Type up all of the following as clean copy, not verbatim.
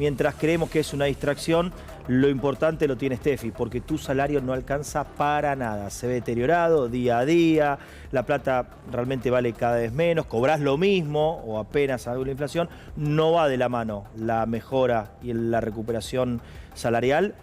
mientras creemos que es una distracción, lo importante lo tiene Steffi, porque tu salario no alcanza para nada. Se ve deteriorado día a día, la plata realmente vale cada vez menos, cobrás lo mismo o apenas algo de la inflación. No va de la mano la mejora y la recuperación salarial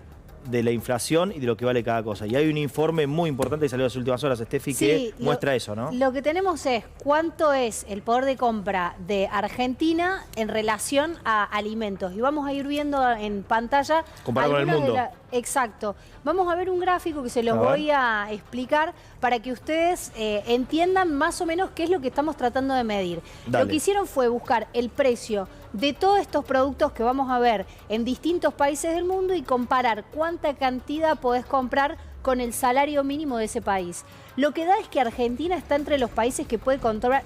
de la inflación y de lo que vale cada cosa. Y hay un informe muy importante que salió en las últimas horas, Steffi, que muestra eso, ¿no? Lo que tenemos es cuánto es el poder de compra de Argentina en relación a alimentos. Y vamos a ir viendo en pantalla... Comparado con el mundo. Exacto. Vamos a ver un gráfico que se los voy a explicar para que ustedes entiendan más o menos qué es lo que estamos tratando de medir. Dale. Lo que hicieron fue buscar el precio de todos estos productos que vamos a ver en distintos países del mundo y comparar cuánta cantidad podés comprar con el salario mínimo de ese país. Lo que da es que Argentina está entre los países que puede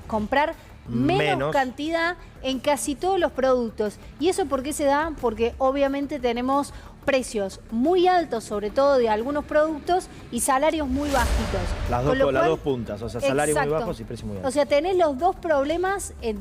comprar menos cantidad en casi todos los productos. ¿Y eso por qué se da? Porque obviamente tenemos precios muy altos, sobre todo de algunos productos, y salarios muy bajitos. Las dos puntas, o sea, salarios muy bajos y precios muy altos. O sea, tenés los dos problemas en...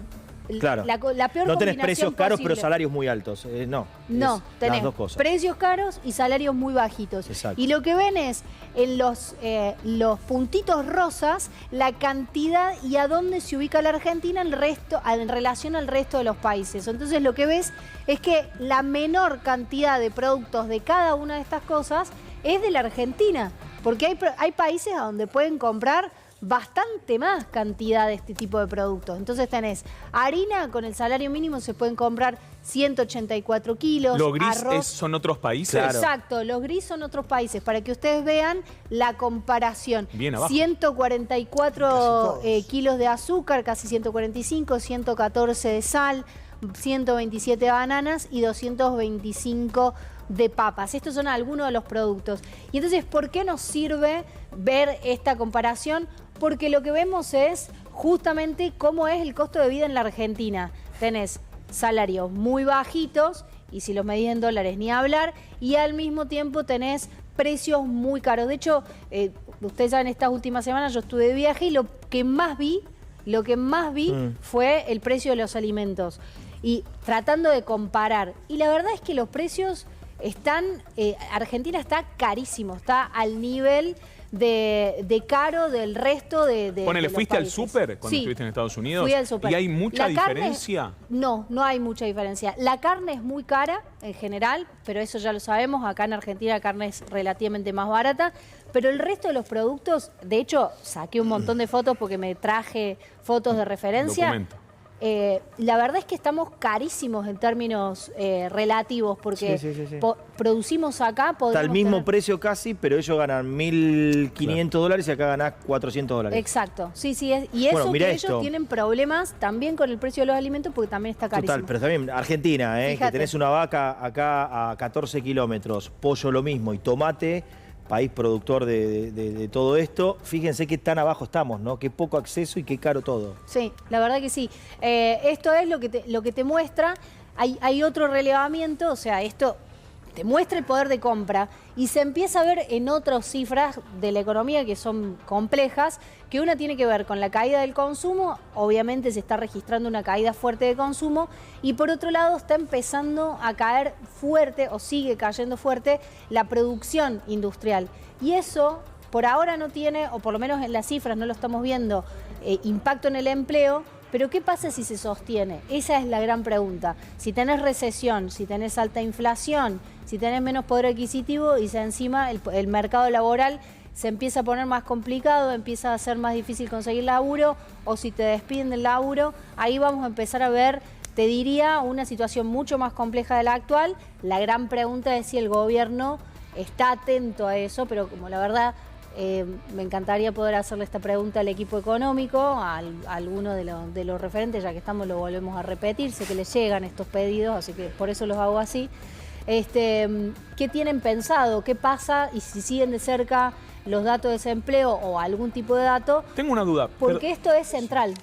Claro, la peor no tenés precios caros posible. pero salarios muy altos. No, tenés las dos cosas. Precios caros y salarios muy bajitos. Exacto. Y lo que ven es en los puntitos rosas la cantidad y a dónde se ubica la Argentina en relación al resto de los países. Entonces lo que ves es que la menor cantidad de productos de cada una de estas cosas es de la Argentina. Porque hay países a donde pueden comprar bastante más cantidad de este tipo de productos. Entonces tenés harina, con el salario mínimo se pueden comprar 184 kilos. ¿Lo gris arroz, son otros países? Claro. Exacto, los gris son otros países, para que ustedes vean la comparación. Bien abajo. 144 kilos de azúcar, casi 145, 114 de sal, 127 de bananas y 225 de papas. Estos son algunos de los productos. Y entonces, ¿por qué nos sirve ver esta comparación? Porque lo que vemos es justamente cómo es el costo de vida en la Argentina. Tenés salarios muy bajitos, y si los medís en dólares ni hablar, y al mismo tiempo tenés precios muy caros. De hecho, ustedes saben, estas últimas semanas yo estuve de viaje y lo que más vi fue el precio de los alimentos. Y tratando de comparar. Y la verdad es que los precios están... Argentina está carísimo, está al nivel de caro del resto de Ponele, los ¿fuiste al países. súper cuando estuviste en Estados Unidos? Fui al súper. ¿Y hay mucha diferencia? No hay mucha diferencia. La carne es muy cara en general, pero eso ya lo sabemos. Acá en Argentina la carne es relativamente más barata. Pero el resto de los productos, de hecho, saqué un montón de fotos porque me traje fotos de referencia. Documento. La verdad es que estamos carísimos en términos relativos, porque producimos acá... Está al mismo precio casi, pero ellos ganan 1.500 dólares y acá ganás 400 dólares. Exacto, y eso que ellos tienen problemas también con el precio de los alimentos porque también está carísimo. Total, pero también Argentina, que tenés una vaca acá a 14 kilómetros, pollo lo mismo y tomate, país productor de todo esto. Fíjense qué tan abajo estamos, ¿no? Qué poco acceso y qué caro todo. Sí, la verdad que sí. Esto es lo que te muestra. Hay otro relevamiento, o sea, esto te muestra el poder de compra y se empieza a ver en otras cifras de la economía que son complejas, que una tiene que ver con la caída del consumo. Obviamente se está registrando una caída fuerte de consumo, y por otro lado está empezando a caer fuerte, o sigue cayendo fuerte, la producción industrial. Y eso por ahora no tiene, o por lo menos en las cifras no lo estamos viendo, impacto en el empleo. Pero ¿qué pasa si se sostiene? Esa es la gran pregunta. Si tenés recesión, si tenés alta inflación, si tenés menos poder adquisitivo y si encima el mercado laboral se empieza a poner más complicado, empieza a ser más difícil conseguir laburo, o si te despiden del laburo, ahí vamos a empezar a ver, te diría, una situación mucho más compleja de la actual. La gran pregunta es si el gobierno está atento a eso, pero como la verdad... me encantaría poder hacerle esta pregunta al equipo económico, a alguno de los referentes, ya que estamos, lo volvemos a repetir. Sé que les llegan estos pedidos, así que por eso los hago así. ¿Qué tienen pensado? ¿Qué pasa? Y si siguen de cerca los datos de desempleo o algún tipo de dato. Tengo una duda. Porque esto es central.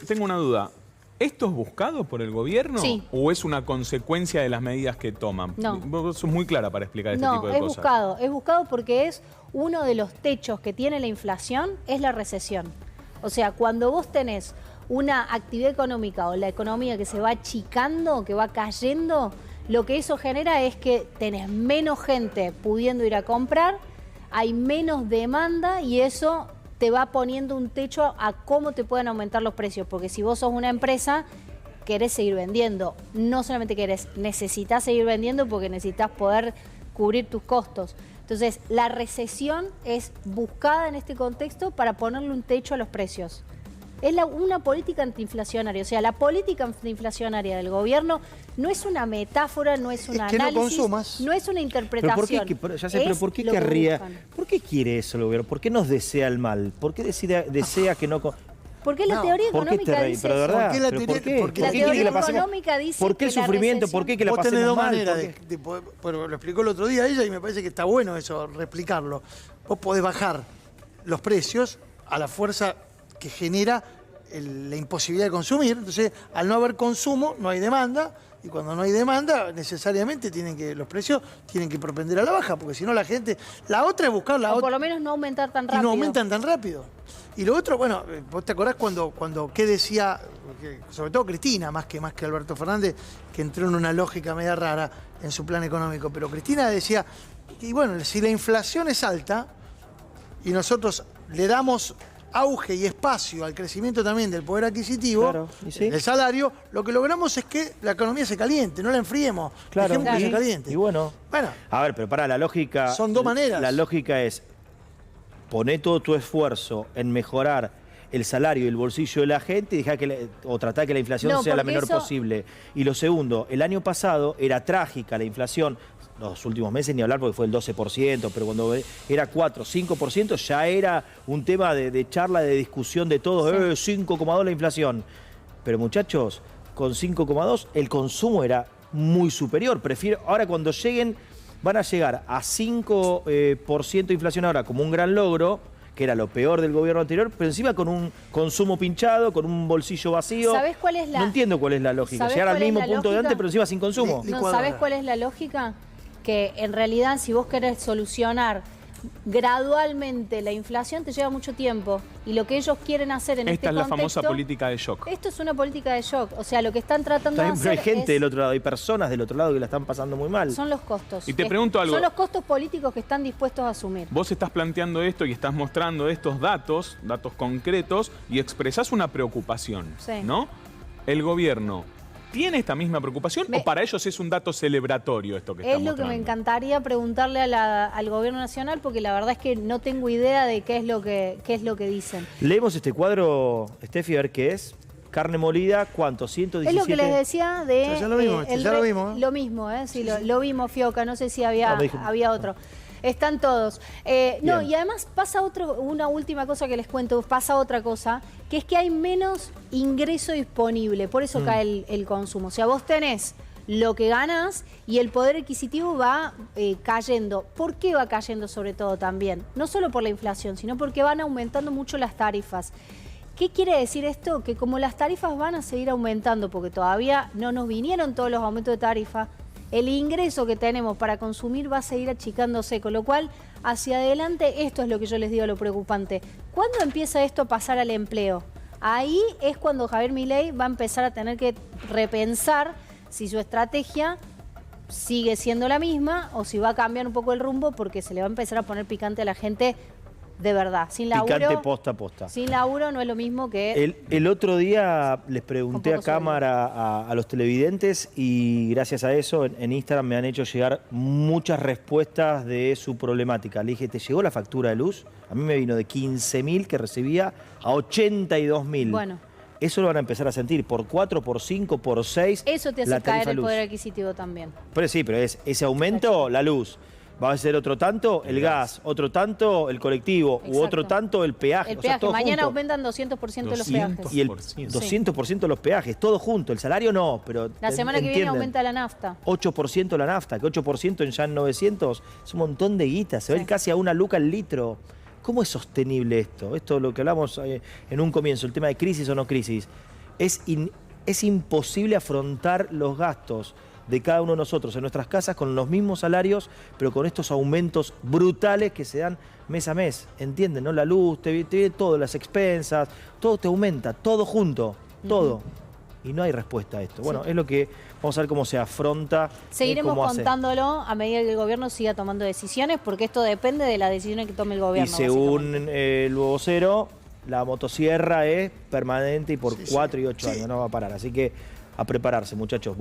Tengo una duda. ¿Esto es buscado por el gobierno? Sí. ¿O es una consecuencia de las medidas que toman? No. Vos sos muy clara para explicar este tipo de cosas. No, es buscado porque es uno de los techos que tiene la inflación, es la recesión. O sea, cuando vos tenés una actividad económica o la economía que se va achicando, que va cayendo, Lo que eso genera es que tenés menos gente pudiendo ir a comprar, hay menos demanda y eso te va poniendo un techo a cómo te pueden aumentar los precios. Porque si vos sos una empresa, querés seguir vendiendo. No solamente querés, necesitas seguir vendiendo porque necesitas poder cubrir tus costos. Entonces, la recesión es buscada en este contexto para ponerle un techo a los precios. Es una política antiinflacionaria. O sea, la política antiinflacionaria del gobierno no es una metáfora, no es un análisis, no consumas. no es una interpretación. ¿Pero por qué querría? ¿Por qué quiere eso el gobierno? ¿Por qué nos desea el mal? ¿Por qué desea que no... Porque la teoría económica dice pero de verdad, ¿por qué la ¿pero teoría- por qué? porque la ¿Por qué quiere teoría que la pasemos? económica dice ¿Por qué el que la sufrimiento? recesión- ¿Por qué que la Vos tenés pasemos dos mal? maneras ¿Por qué? de poder, bueno, lo explicó el otro día ella y me parece que está bueno eso, replicarlo. Vos podés bajar los precios a la fuerza que genera la imposibilidad de consumir. Entonces, al no haber consumo, no hay demanda. Y cuando no hay demanda, necesariamente los precios tienen que propender a la baja, porque si no la gente... La otra es buscar la O otra... por lo menos no aumentar tan Y rápido. no aumentan tan rápido. Y lo otro, bueno, vos te acordás qué decía, sobre todo Cristina, más que Alberto Fernández, que entró en una lógica media rara en su plan económico, pero Cristina decía, y bueno, si la inflación es alta y nosotros le damos auge y espacio al crecimiento también del poder adquisitivo, Claro, ¿y sí? del salario, lo que logramos es que la economía se caliente, no la enfriemos, Claro, dejemos que se caliente. y bueno. Bueno, A ver, pero para la lógica... Son dos maneras. La lógica es, poné todo tu esfuerzo en mejorar el salario y el bolsillo de la gente y o tratar que la inflación No, sea la porque menor eso- posible. Y lo segundo, el año pasado era trágica la inflación, los últimos meses ni hablar porque fue el 12%, pero cuando era 4, 5% ya era un tema de charla, de discusión de todos, 5,2 la inflación. Pero muchachos, con 5,2 el consumo era muy superior. Ahora cuando lleguen, van a llegar a 5% de inflación ahora como un gran logro, que era lo peor del gobierno anterior, pero encima con un consumo pinchado, con un bolsillo vacío. ¿Sabés cuál es la- No entiendo cuál es la lógica. ¿Sabés Llegar al cuál es mismo la punto de lógica? antes, pero encima sin consumo. No, Licuadora. ¿sabés cuál es la lógica? Que en realidad si vos querés solucionar gradualmente la inflación te lleva mucho tiempo. Y lo que ellos quieren hacer en Esta este es la contexto... famosa política de shock. Esto es una política de shock. O sea, lo que están tratando de También, pero hacer hay gente es- del otro lado, hay personas del otro lado que la están pasando muy mal. son los costos. Y te pregunto algo. Son los costos políticos que están dispuestos a asumir. Vos estás planteando esto y estás mostrando estos datos concretos, y expresás una preocupación, Sí. ¿no? ¿El gobierno tiene esta misma preocupación o para ellos es un dato celebratorio esto que Es están lo que me mostrando? encantaría preguntarle al gobierno nacional, porque la verdad es que no tengo idea de qué es lo que dicen. Leemos este cuadro, Steffi, a ver qué es. Carne molida, ¿cuánto? 117. Es lo que les decía de... Ya lo vimos, ya lo vimos, ¿eh? Lo mismo, ¿eh? Sí, lo vimos, Fioca, no sé si había, No, me dijo- había otro. Están todos. No, Bien. y además pasa una última cosa que les cuento, pasa otra cosa, que es que hay menos ingreso disponible, por eso cae el consumo. O sea, vos tenés lo que ganás y el poder adquisitivo va cayendo. ¿Por qué va cayendo sobre todo también? No solo por la inflación, sino porque van aumentando mucho las tarifas. ¿Qué quiere decir esto? Que como las tarifas van a seguir aumentando, porque todavía no nos vinieron todos los aumentos de tarifa, el ingreso que tenemos para consumir va a seguir achicándose, con lo cual hacia adelante esto es lo que yo les digo lo preocupante. ¿Cuándo empieza esto a pasar al empleo? Ahí es cuando Javier Milei va a empezar a tener que repensar si su estrategia sigue siendo la misma o si va a cambiar un poco el rumbo, porque se le va a empezar a poner picante a la gente de verdad. Sin laburo, Picante posta a posta. sin laburo no es lo mismo que... El otro día les pregunté Con a poco sueldo. cámara a los televidentes y gracias a eso en Instagram me han hecho llegar muchas respuestas de su problemática. Le dije, ¿te llegó la factura de luz? A mí me vino de 15.000 que recibía a 82.000. Bueno. Eso lo van a empezar a sentir por 4, por 5, por 6. Eso te hace la caer tarifa el luz. poder adquisitivo también. Pero sí, pero es ese aumento, la luz. Va a ser otro tanto el gas, otro tanto el colectivo, u Exacto. otro tanto el peaje. El o sea, peaje, todo mañana junto. aumentan 200% de los peajes. Y el 100%. 200% de los peajes, todo junto. El salario no, pero La semana que viene entienden. aumenta la nafta. 8% la nafta, que 8% ya en 900 es un montón de guita, se va a ir casi a una luca el litro. ¿Cómo es sostenible esto? Esto es lo que hablamos en un comienzo, el tema de crisis o no crisis. Es imposible afrontar los gastos de cada uno de nosotros en nuestras casas con los mismos salarios, pero con estos aumentos brutales que se dan mes a mes. ¿Entienden? ¿No? La luz, te viene todo, las expensas, todo te aumenta, todo junto, todo. y no hay respuesta a esto. Bueno, es lo que vamos a ver cómo se afronta. Seguiremos cómo hace. contándolo a medida que el gobierno siga tomando decisiones, porque esto depende de las decisiones que tome el Y gobierno. según el vocero, la motosierra es permanente y por Sí, 4 y 8 sí. años, no va a parar. Así que a prepararse, muchachos.